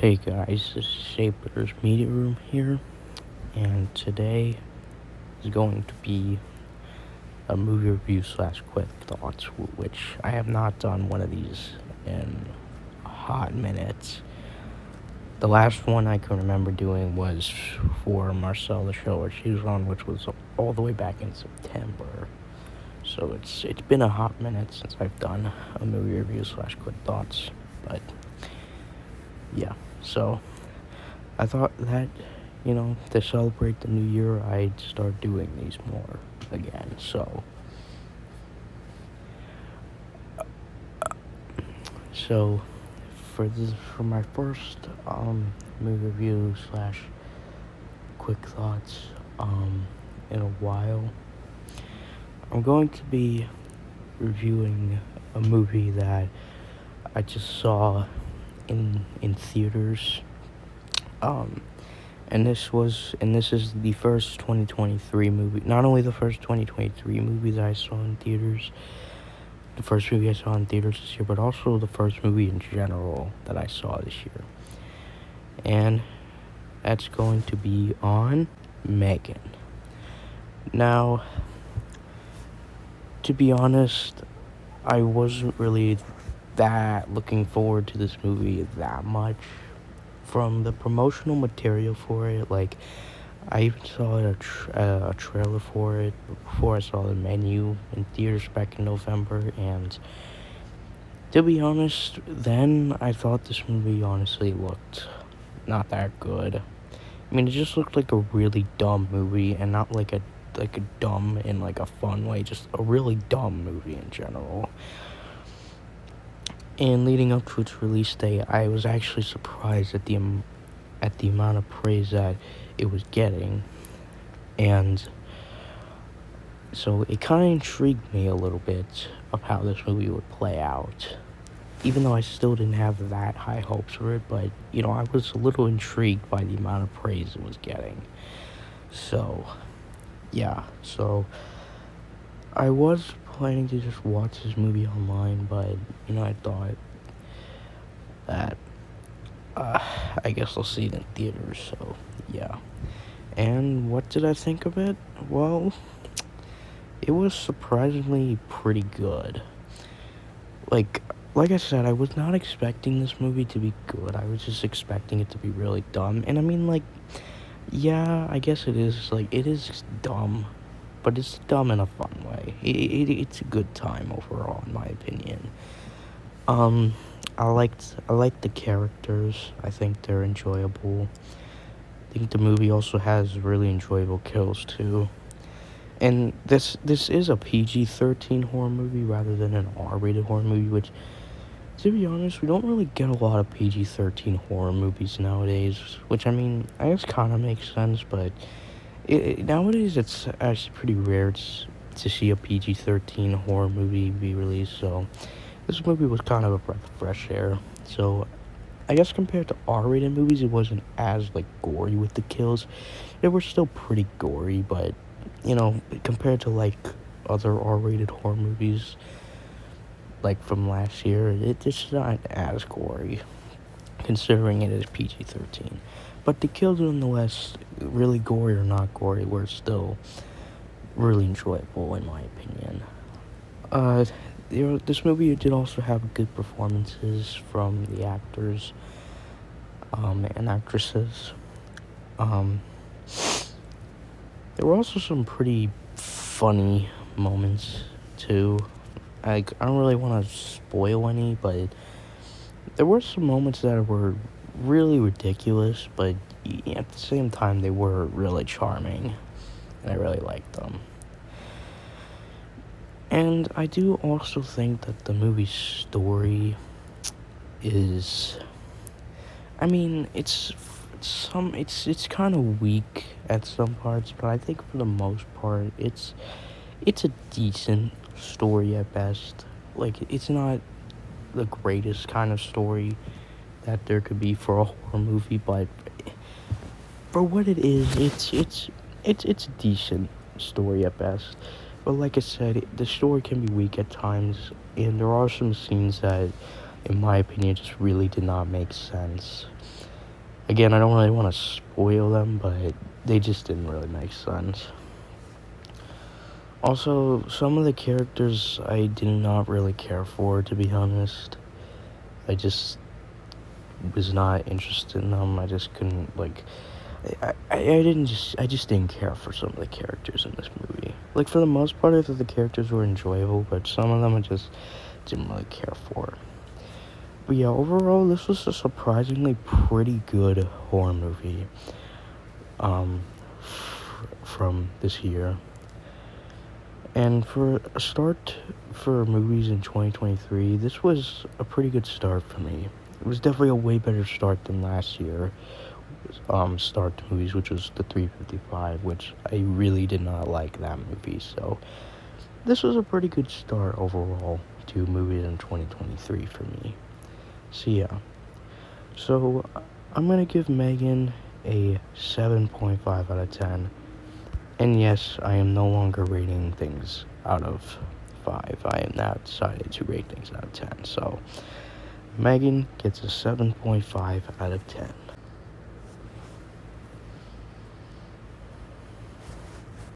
Hey guys, this is Shaper's Media Room here, and today is going to be a movie review slash quick thoughts, which I have not done one of these in a hot minute. The last one I can remember doing was for Marcel the show where she was on, which was all the way back in September. So it's been a hot minute since I've done a movie review slash quick thoughts, but yeah, so I thought that, to celebrate the new year, I'd start doing these more again. So for my first movie review slash quick thoughts in a while, I'm going to be reviewing a movie that I just saw in theaters. And this is the first 2023 movie. Not only the first 2023 movie that I saw in theaters, the first movie I saw in theaters this year, but also the first movie in general that I saw this year. And that's going to be on M3GAN. Now, to be honest, I wasn't really that looking forward to this movie that much. From the promotional material for it, like, I even saw a trailer for it before I saw the menu in theaters back in November, and to be honest, then I thought this movie honestly looked not that good. I mean, it just looked like a really dumb movie, and not like a dumb in like a fun way, just a really dumb movie in general. And leading up to its release date, I was actually surprised at the amount of praise that it was getting. And so it kind of intrigued me a little bit of how this movie would play out. Even though I still didn't have that high hopes for it, but, I was a little intrigued by the amount of praise it was getting. So, yeah, I was planning to just watch this movie online, but, I thought that, I guess I'll see it in theaters, so, yeah. And what did I think of it? Well, it was surprisingly pretty good. Like I said, I was not expecting this movie to be good. I was just expecting it to be really dumb. And I mean, yeah, I guess it is dumb, but it's dumb in a fun way. It's a good time overall, in my opinion. I liked the characters. I think they're enjoyable. I think the movie also has really enjoyable kills too. And this is a PG-13 horror movie rather than an R-rated horror movie, which, to be honest, we don't really get a lot of PG-13 horror movies nowadays, which, I mean, I guess kind of makes sense, but nowadays it's actually pretty rare to see a PG-13 horror movie be released, so this movie was kind of a breath of fresh air. So I guess compared to R-rated movies, it wasn't as, gory with the kills. They were still pretty gory, but, compared to, other R-rated horror movies, from last year, it's not as gory, considering it is PG-13. But the kills, nonetheless, really gory or not gory, were still really enjoyable, in my opinion. This movie did also have good performances from the actors and actresses. There were also some pretty funny moments too. I don't really want to spoil any, but there were some moments that were really ridiculous, but at the same time they were really charming, and I really liked them. And I do also think that the movie's story is, I mean, it's kind of weak at some parts, but I think for the most part, it's a decent story at best. It's not the greatest kind of story that there could be for a horror movie, but for what it is, it's a decent story at best. But like I said, the story can be weak at times, and there are some scenes that, in my opinion, just really did not make sense. Again, I don't really want to spoil them, but they just didn't really make sense. Also, some of the characters I did not really care for, to be honest. I just was not interested in them. I just couldn't, like, I just didn't care for some of the characters in this movie. Like, for the most part, I thought the characters were enjoyable, but some of them I just didn't really care for. But yeah, overall, this was a surprisingly pretty good horror movie, from this year. And for a start for movies in 2023, this was a pretty good start for me. It was definitely a way better start than last year. Start to movies, which was the 355, which I really did not like that movie. So this was a pretty good start overall to movies in 2023 for me. So yeah. So I'm gonna give M3GAN a 7.5 out of 10. And yes, I am no longer rating things out of 5. I am now decided to rate things out of 10. So M3GAN gets a 7.5 out of 10.